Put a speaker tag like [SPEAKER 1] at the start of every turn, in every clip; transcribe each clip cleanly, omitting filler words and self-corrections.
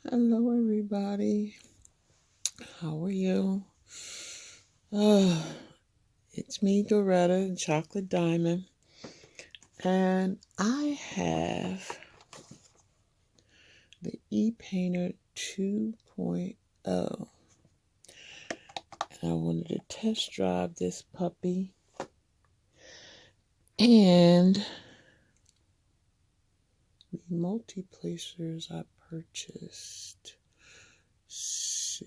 [SPEAKER 1] Hello, everybody. How are you? Uh, it's me, Doretta, Chocolate Diamond, and I have the ePainter 2.0. And I wanted to test drive this puppy. And the multi-placers I purchased. So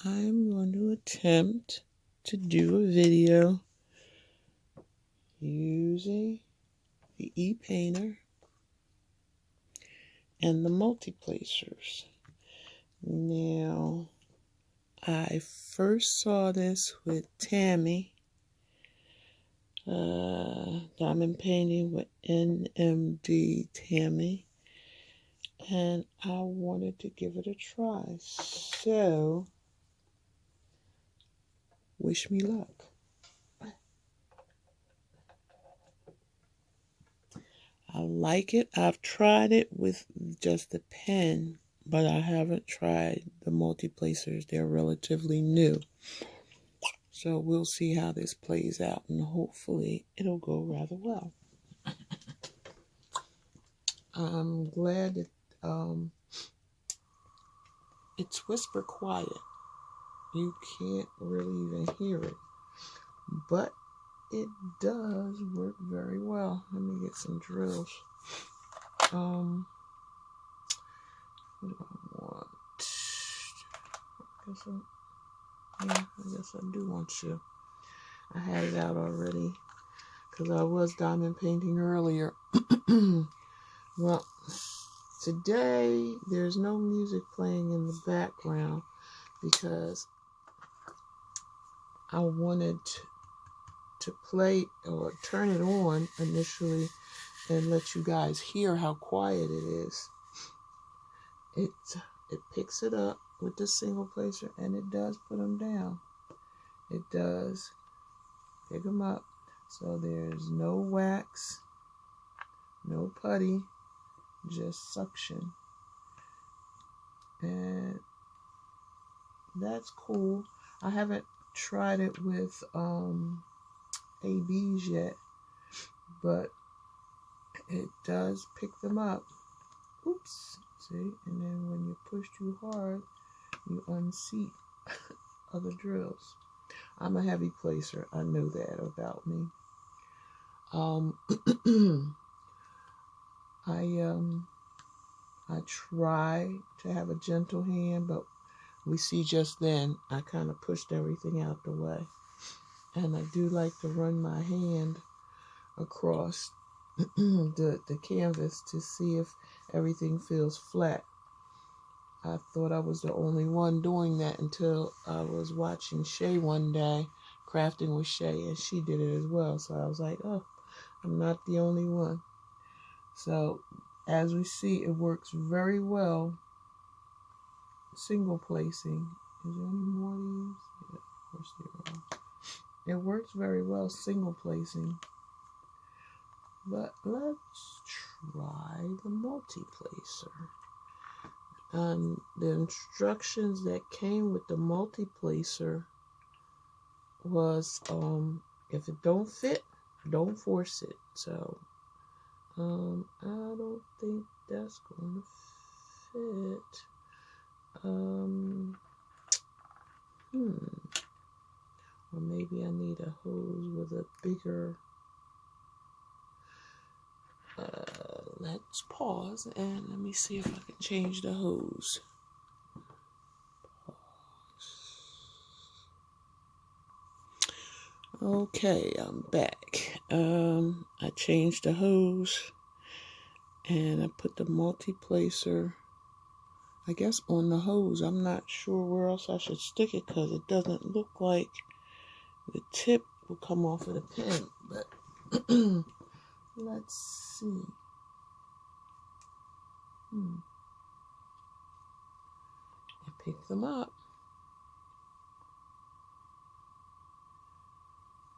[SPEAKER 1] I'm going to attempt to do a video using the ePainter and the multi-placers. Now, I first saw this with Tammy, Diamond Painting with NMD Tammy, and I wanted to give it a try. So, wish me luck. I like it. I've tried it with just the pen, but I haven't tried the multi-placers. They're relatively new. So we'll see how this plays out, and hopefully it'll go rather well. I'm glad that it's whisper quiet. You can't really even hear it, but it does work very well. Let me get some drills. What do I want? I guess I do want you. I had it out already because I was diamond painting earlier. Well, today there's no music playing in the background because I wanted to play or turn it on initially and let you guys hear how quiet it is. It picks it up with the single placer, and it does put them down. It does pick them up. So there's no wax, no putty, just suction. And that's cool. I haven't tried it with ABs yet, but it does pick them up. Oops. See? And then when you push too hard, you unseat other drills. I'm a heavy placer. I know that about me. I try to have a gentle hand, but we see just then I kind of pushed everything out the way. And I do like to run my hand across the canvas to see if everything feels flat. I thought I was the only one doing that until I was watching Shay one day, crafting with Shay, and she did it as well. So I was like, oh, I'm not the only one. So as we see, it works very well. Single placing. Is there any more of these? Yeah, of course there are. It works very well single placing. But let's try the multi-placer. The instructions that came with the multi-placer was if it don't fit, don't force it. So I don't think that's going to fit. Or maybe I need a hose with a bigger. Let's pause and let me see if I can change the hose. Okay, I'm back. I changed the hose and I put the multi-placer, I guess, on the hose. I'm not sure where else I should stick it because it doesn't look like the tip will come off of the pen, but let's see. I picked them up.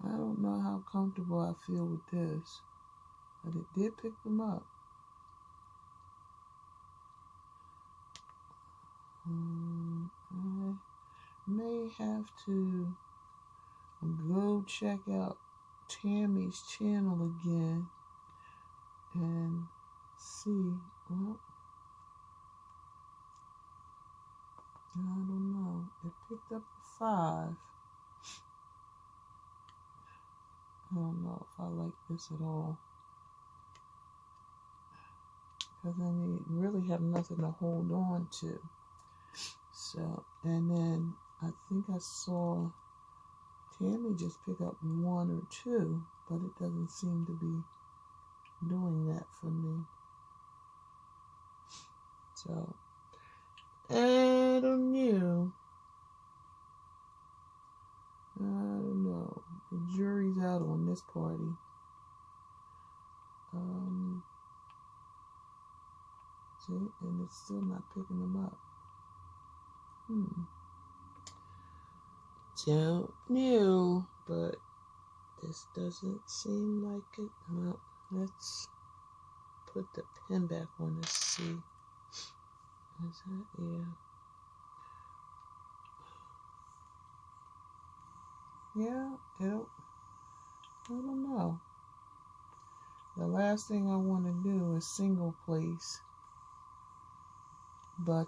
[SPEAKER 1] I don't know how comfortable I feel with this, but it did pick them up. I may have to go check out Tammy's channel again and see. Well, I don't know. It picked up a 5. I don't know if I like this at all. Because then you really have nothing to hold on to. So, and then I think I saw Tammy just pick up 1 or 2, but it doesn't seem to be doing that for me. So, I don't know. I don't know. The jury's out on this party. See, and it's still not picking them up. Don't know, but this doesn't seem like it. Well, let's put the pen back on the C. Is that? Yeah. Yeah, I don't know. The last thing I want to do is single place. But,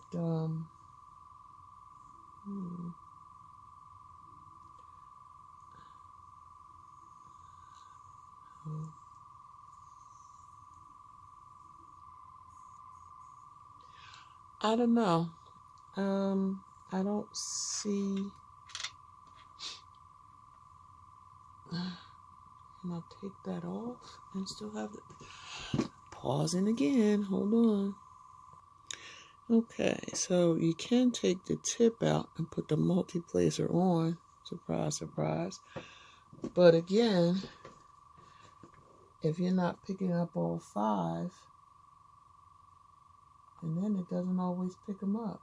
[SPEAKER 1] I don't know. I don't see. Can I take that off and still have it? Pausing again. Hold on. Okay, so you can take the tip out and put the multiplacer on. Surprise, surprise. But again, if you're not picking up all 5, and then it doesn't always pick them up.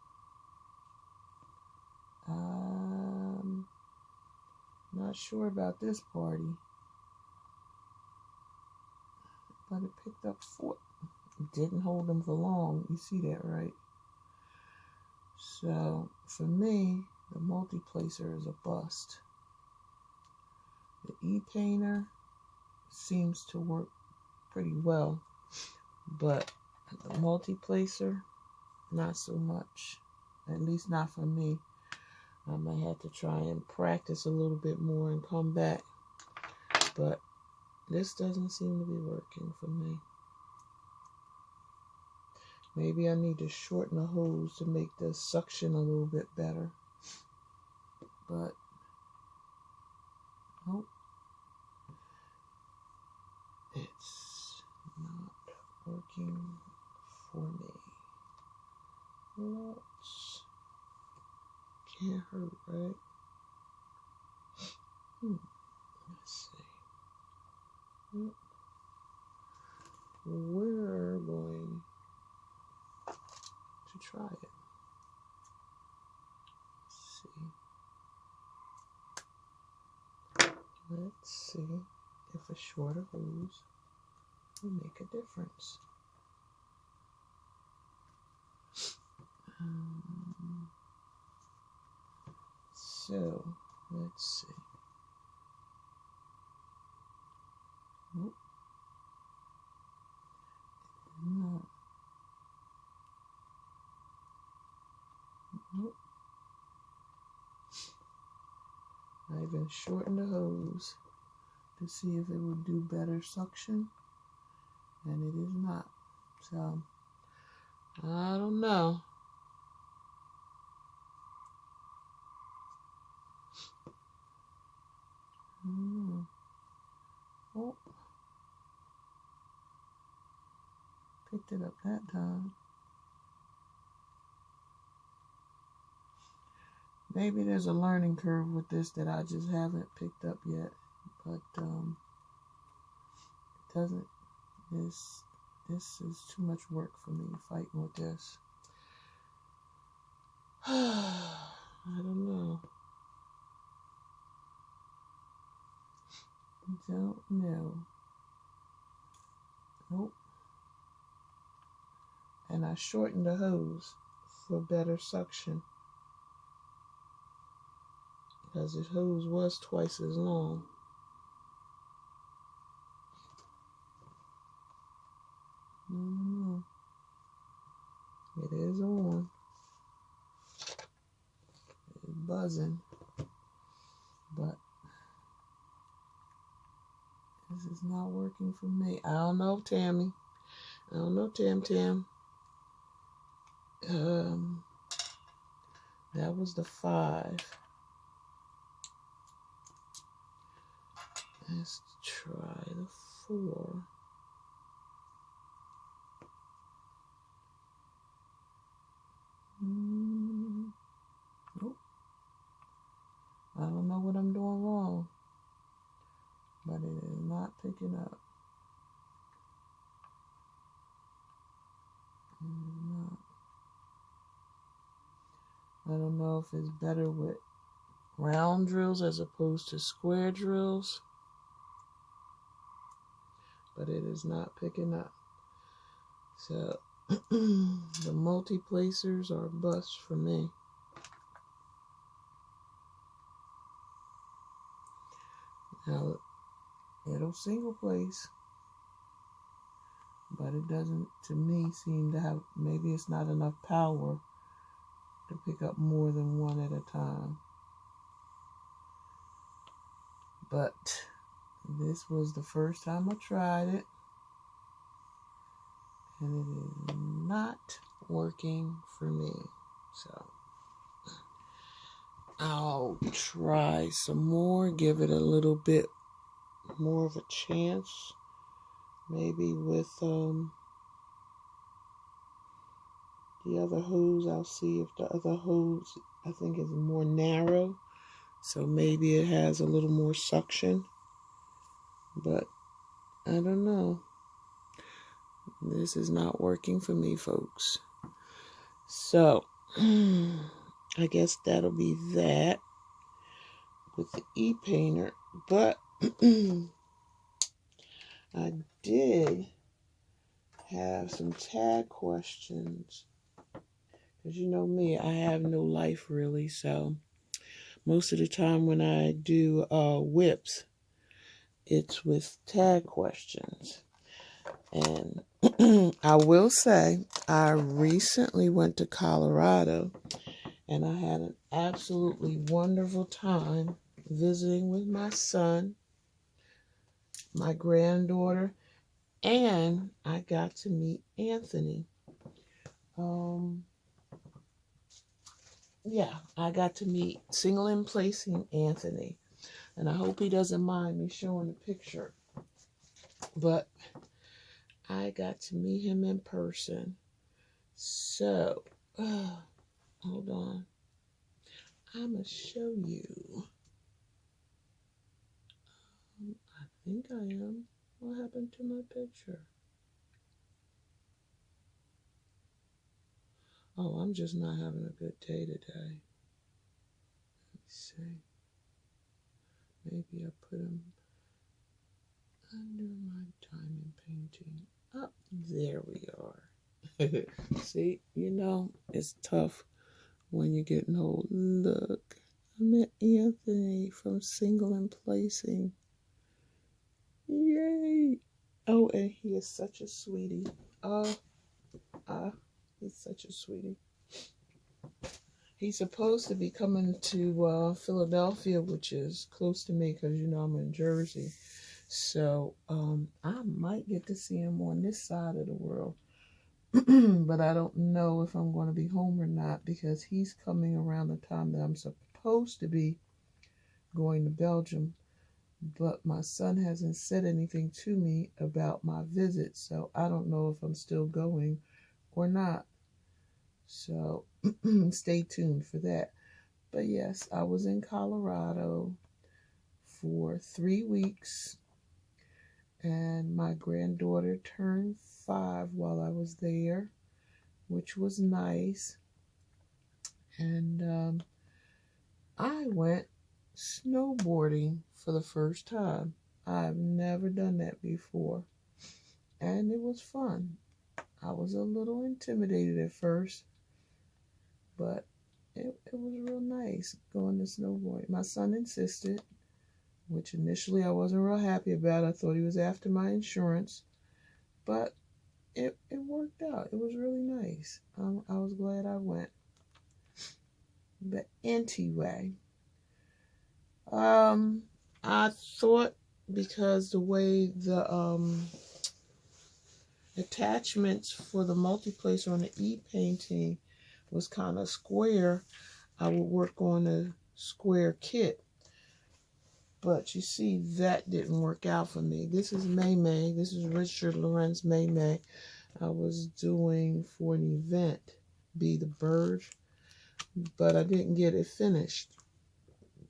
[SPEAKER 1] Not sure about this party. But it picked up 4. It didn't hold them for long. You see that, right? So, for me, the multiplacer is a bust. The e-painter seems to work pretty well, but the multiplacer, not so much. At least not for me. I might have to try and practice a little bit more and come back. But this doesn't seem to be working for me. Maybe I need to shorten the hose to make the suction a little bit better. But, nope. It's not working for me. Let's... Can't hurt, right? Let's see. We're going to try it. Let's see if a shorter hose will make a difference. So, let's see. Nope. No. Nope. I even shortened the hose to see if it would do better suction, and it is not. So, I don't know. Oh, picked it up that time. Maybe there's a learning curve with this that I just haven't picked up yet, but it doesn't. This is too much work for me fighting with this. I don't know. Don't know. Nope. And I shortened the hose. for better suction. Because this hose was twice as long. It is on. It's buzzing. But this is not working for me. I don't know, Tammy. I don't know, Tam. That was the 5. Let's try the 4. Nope. I don't know what I'm doing wrong, but it is not picking up. I don't know if it's better with round drills as opposed to square drills, but it is not picking up. So the multi-placers are a bust for me. Now it'll single place, but it doesn't, to me, seem to have, maybe it's not enough power to pick up more than one at a time. But this was the first time I tried it, and it is not working for me. So I'll try some more, give it a little bit more of a chance. Maybe with the other hose, I'll see if the other hose, I think, is more narrow. So maybe it has a little more suction. But I don't know. This is not working for me, folks. So I guess that'll be that with the e-painter. But I did have some tag questions. Because you know me, I have no life really. So most of the time when I do whips, it's with tag questions. And I will say, I recently went to Colorado, and I had an absolutely wonderful time visiting with my son, my granddaughter, and I got to meet Anthony. Yeah, I got to meet Single and Placing Anthony, and I hope he doesn't mind me showing the picture. But I got to meet him in person. So, hold on. I'm going to show you. I think I am. What happened to my picture? Oh, I'm just not having a good day today. Let me see. Maybe I put him under my diamond painting. Oh, there we are. See, you know, it's tough when you're getting old. Look, I met Anthony from Single and Placing. Yay! Oh, and he is such a sweetie. He's such a sweetie. He's supposed to be coming to Philadelphia, which is close to me because, you know, I'm in Jersey. So I might get to see him on this side of the world. But I don't know if I'm going to be home or not because he's coming around the time that I'm supposed to be going to Belgium. But my son hasn't said anything to me about my visit, so I don't know if I'm still going or not. So stay tuned for that. But yes, I was in Colorado for 3 weeks, and my granddaughter turned 5 while I was there, which was nice. And I went snowboarding for the first time. I've never done that before, and it was fun. I was a little intimidated at first, but it was real nice going to snowboarding. My son insisted, which initially I wasn't real happy about. I thought he was after my insurance, but it worked out. It was really nice. I was glad I went. But anyway, I thought because the way the attachments for the multiplacer on the e-painting was kind of square, I would work on a square kit. But you see, that didn't work out for me. This is May May. This is Richard Lorenz May May. I was doing for an event, Be the Bird, but I didn't get it finished.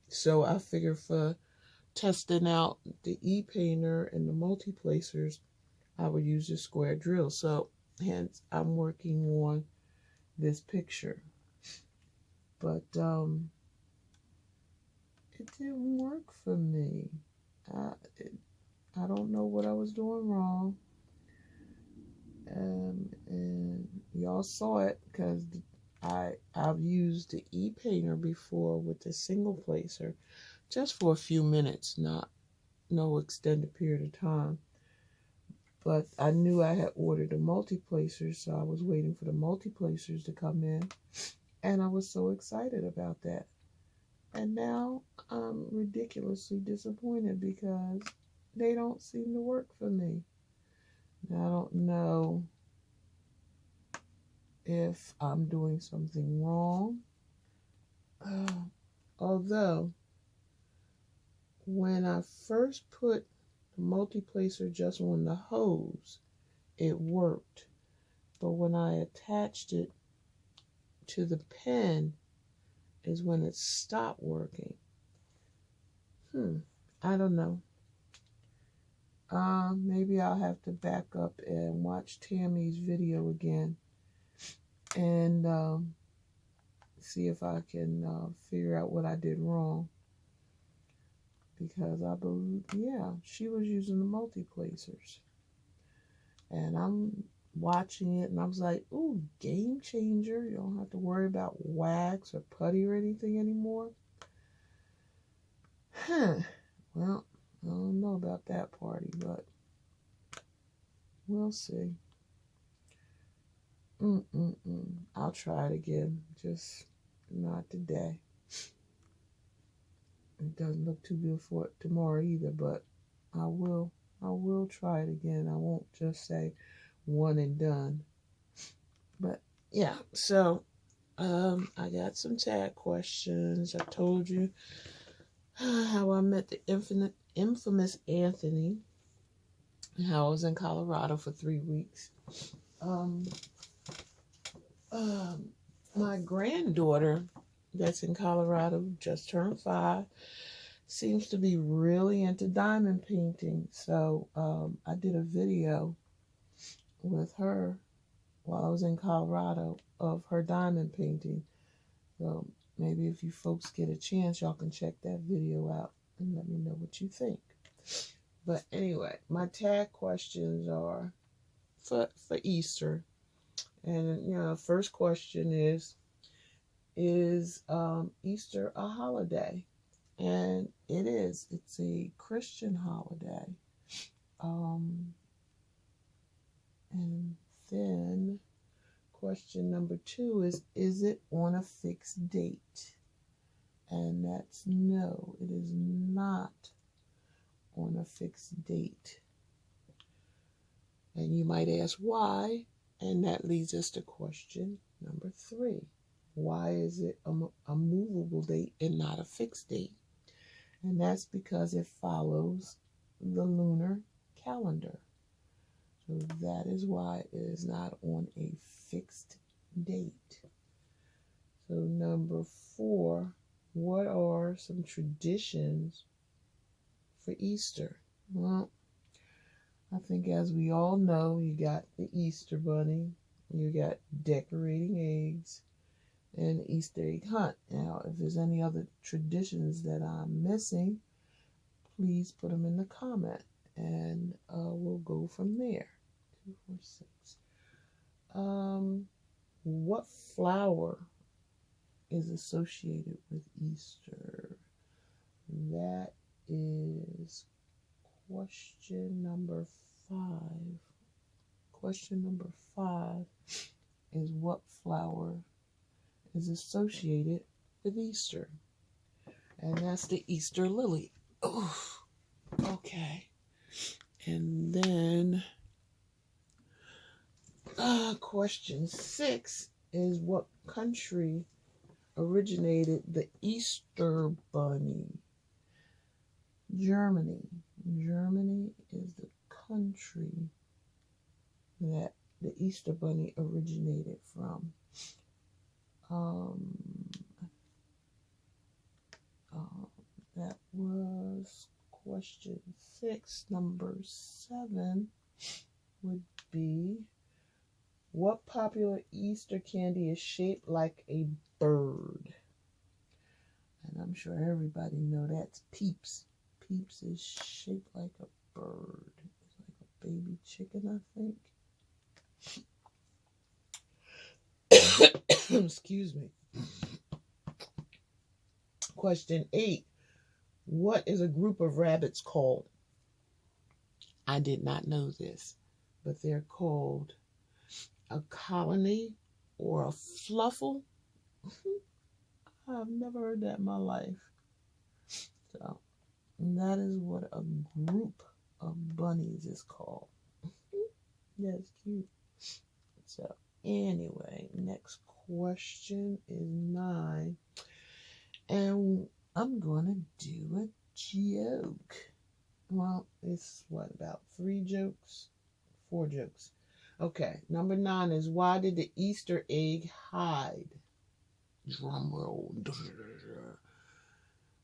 [SPEAKER 1] So I figured for testing out the e-painter and the multiplacers, I would use the square drill. So hence I'm working on this picture. But it didn't work for me. I don't know what I was doing wrong. And y'all saw it because I've used the e-painter before with the single placer just for a few minutes, no extended period of time. But I knew I had ordered the multiplacers, so I was waiting for the multiplacers to come in, and I was so excited about that. And now I'm ridiculously disappointed because they don't seem to work for me. Now, I don't know if I'm doing something wrong. Although, when I first put the multiplacer just on the hose, it worked. But when I attached it to the pen is when it stopped working. I don't know. Maybe I'll have to back up and watch Tammy's video again and see if I can figure out what I did wrong. Because I believe, she was using the multiplacers. And I'm watching it and I was like, ooh, game changer. You don't have to worry about wax or putty or anything anymore. Well, I don't know about that party, but we'll see. I'll try it again, just not today. It doesn't look too good for it tomorrow either, but I will try it again. I won't just say one and done. But yeah, so I got some tag questions. I told you how I met the infamous Anthony, and how I was in Colorado for 3 weeks. My granddaughter that's in Colorado, just turned 5, seems to be really into diamond painting. So I did a video with her while I was in Colorado of her diamond painting. So maybe if you folks get a chance, y'all can check that video out and let me know what you think. But anyway, my tag questions are for Easter. And, first question is Easter a holiday? And it is. It's a Christian holiday. And then question number 2 is it on a fixed date? And that's no, it is not on a fixed date. And you might ask why, and that leads us to question number 3. Why is it a movable date and not a fixed date? And that's because it follows the lunar calendar. So that is why it is not on a fixed date. So number 4, what are some traditions for Easter? Well, I think as we all know, you got the Easter bunny, you got decorating eggs, and the Easter egg hunt. Now, if there's any other traditions that I'm missing, please put them in the comment, and we'll go from there. 2, 4, 6. What flower is associated with Easter? That is question number 5. Question number 5 is what flower is associated with Easter? And that's the Easter lily. Oh, okay. And then question 6 is what country originated the Easter bunny? Germany. Germany is the country that the Easter bunny originated from. That was question 6. Number 7 would be, what popular Easter candy is shaped like a bird? And I'm sure everybody know that's Peeps. Peeps is shaped like a bird. It's like a baby chicken, I think. Excuse me. Question 8. What is a group of rabbits called? I did not know this, but they're called a colony or a fluffle. I've never heard that in my life. So that is what a group of bunnies is called. That's cute. So anyway, next question is 9. And I'm going to do a joke. Well, it's what, about 3 jokes? 4 jokes. Okay, number 9 is, why did the Easter egg hide? Drum roll.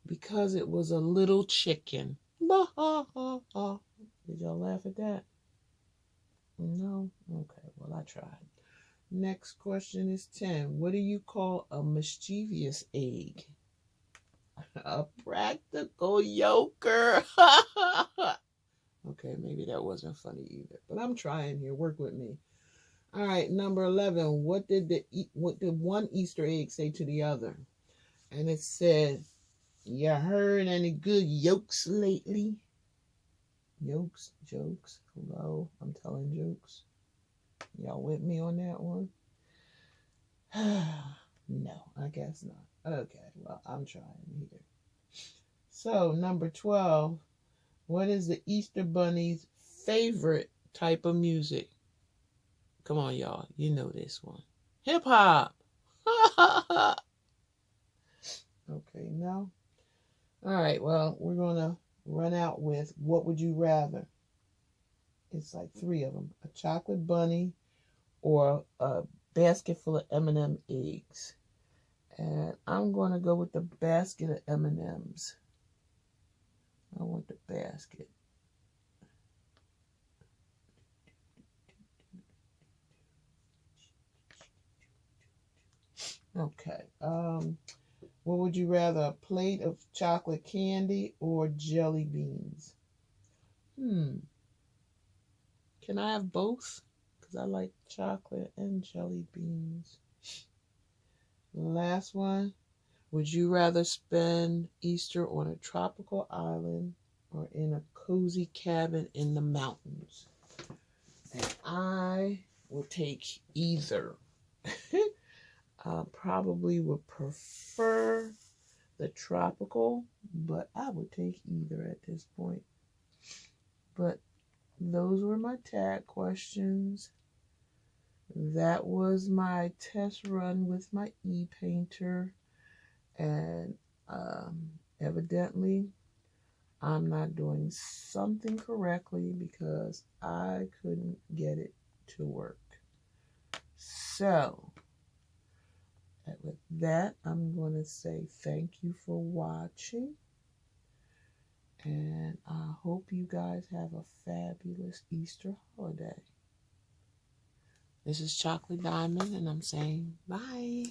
[SPEAKER 1] Because it was a little chicken. Did y'all laugh at that? No? Okay, well, I tried. Next question is 10. What do you call a mischievous egg? A practical yoker. Okay, maybe that wasn't funny either, but I'm trying here. Work with me. All right, number 11. What did one Easter egg say to the other? And it said, "You heard any good yokes lately?" Yokes, jokes. Hello, I'm telling jokes. Y'all with me on that one? No, I guess not. Okay, well, I'm trying here. So, number 12. What is the Easter Bunny's favorite type of music? Come on, y'all. You know this one. Hip hop. Okay, no. All right, well, we're going to run out with what would you rather? It's like 3 of them. A chocolate bunny or a basket full of M&M eggs. And I'm going to go with the basket of M&Ms. I want the basket. Okay. What would you rather, a plate of chocolate candy or jelly beans? Can I have both? Because I like chocolate and jelly beans. Last one. Would you rather spend Easter on a tropical island or in a cozy cabin in the mountains? And I will take either. I probably would prefer the tropical, but I would take either at this point. But those were my tag questions. That was my test run with my e-painter. And evidently, I'm not doing something correctly because I couldn't get it to work. So, with that, I'm going to say thank you for watching. And I hope you guys have a fabulous Easter holiday. This is Chocolate Diamond, and I'm saying bye.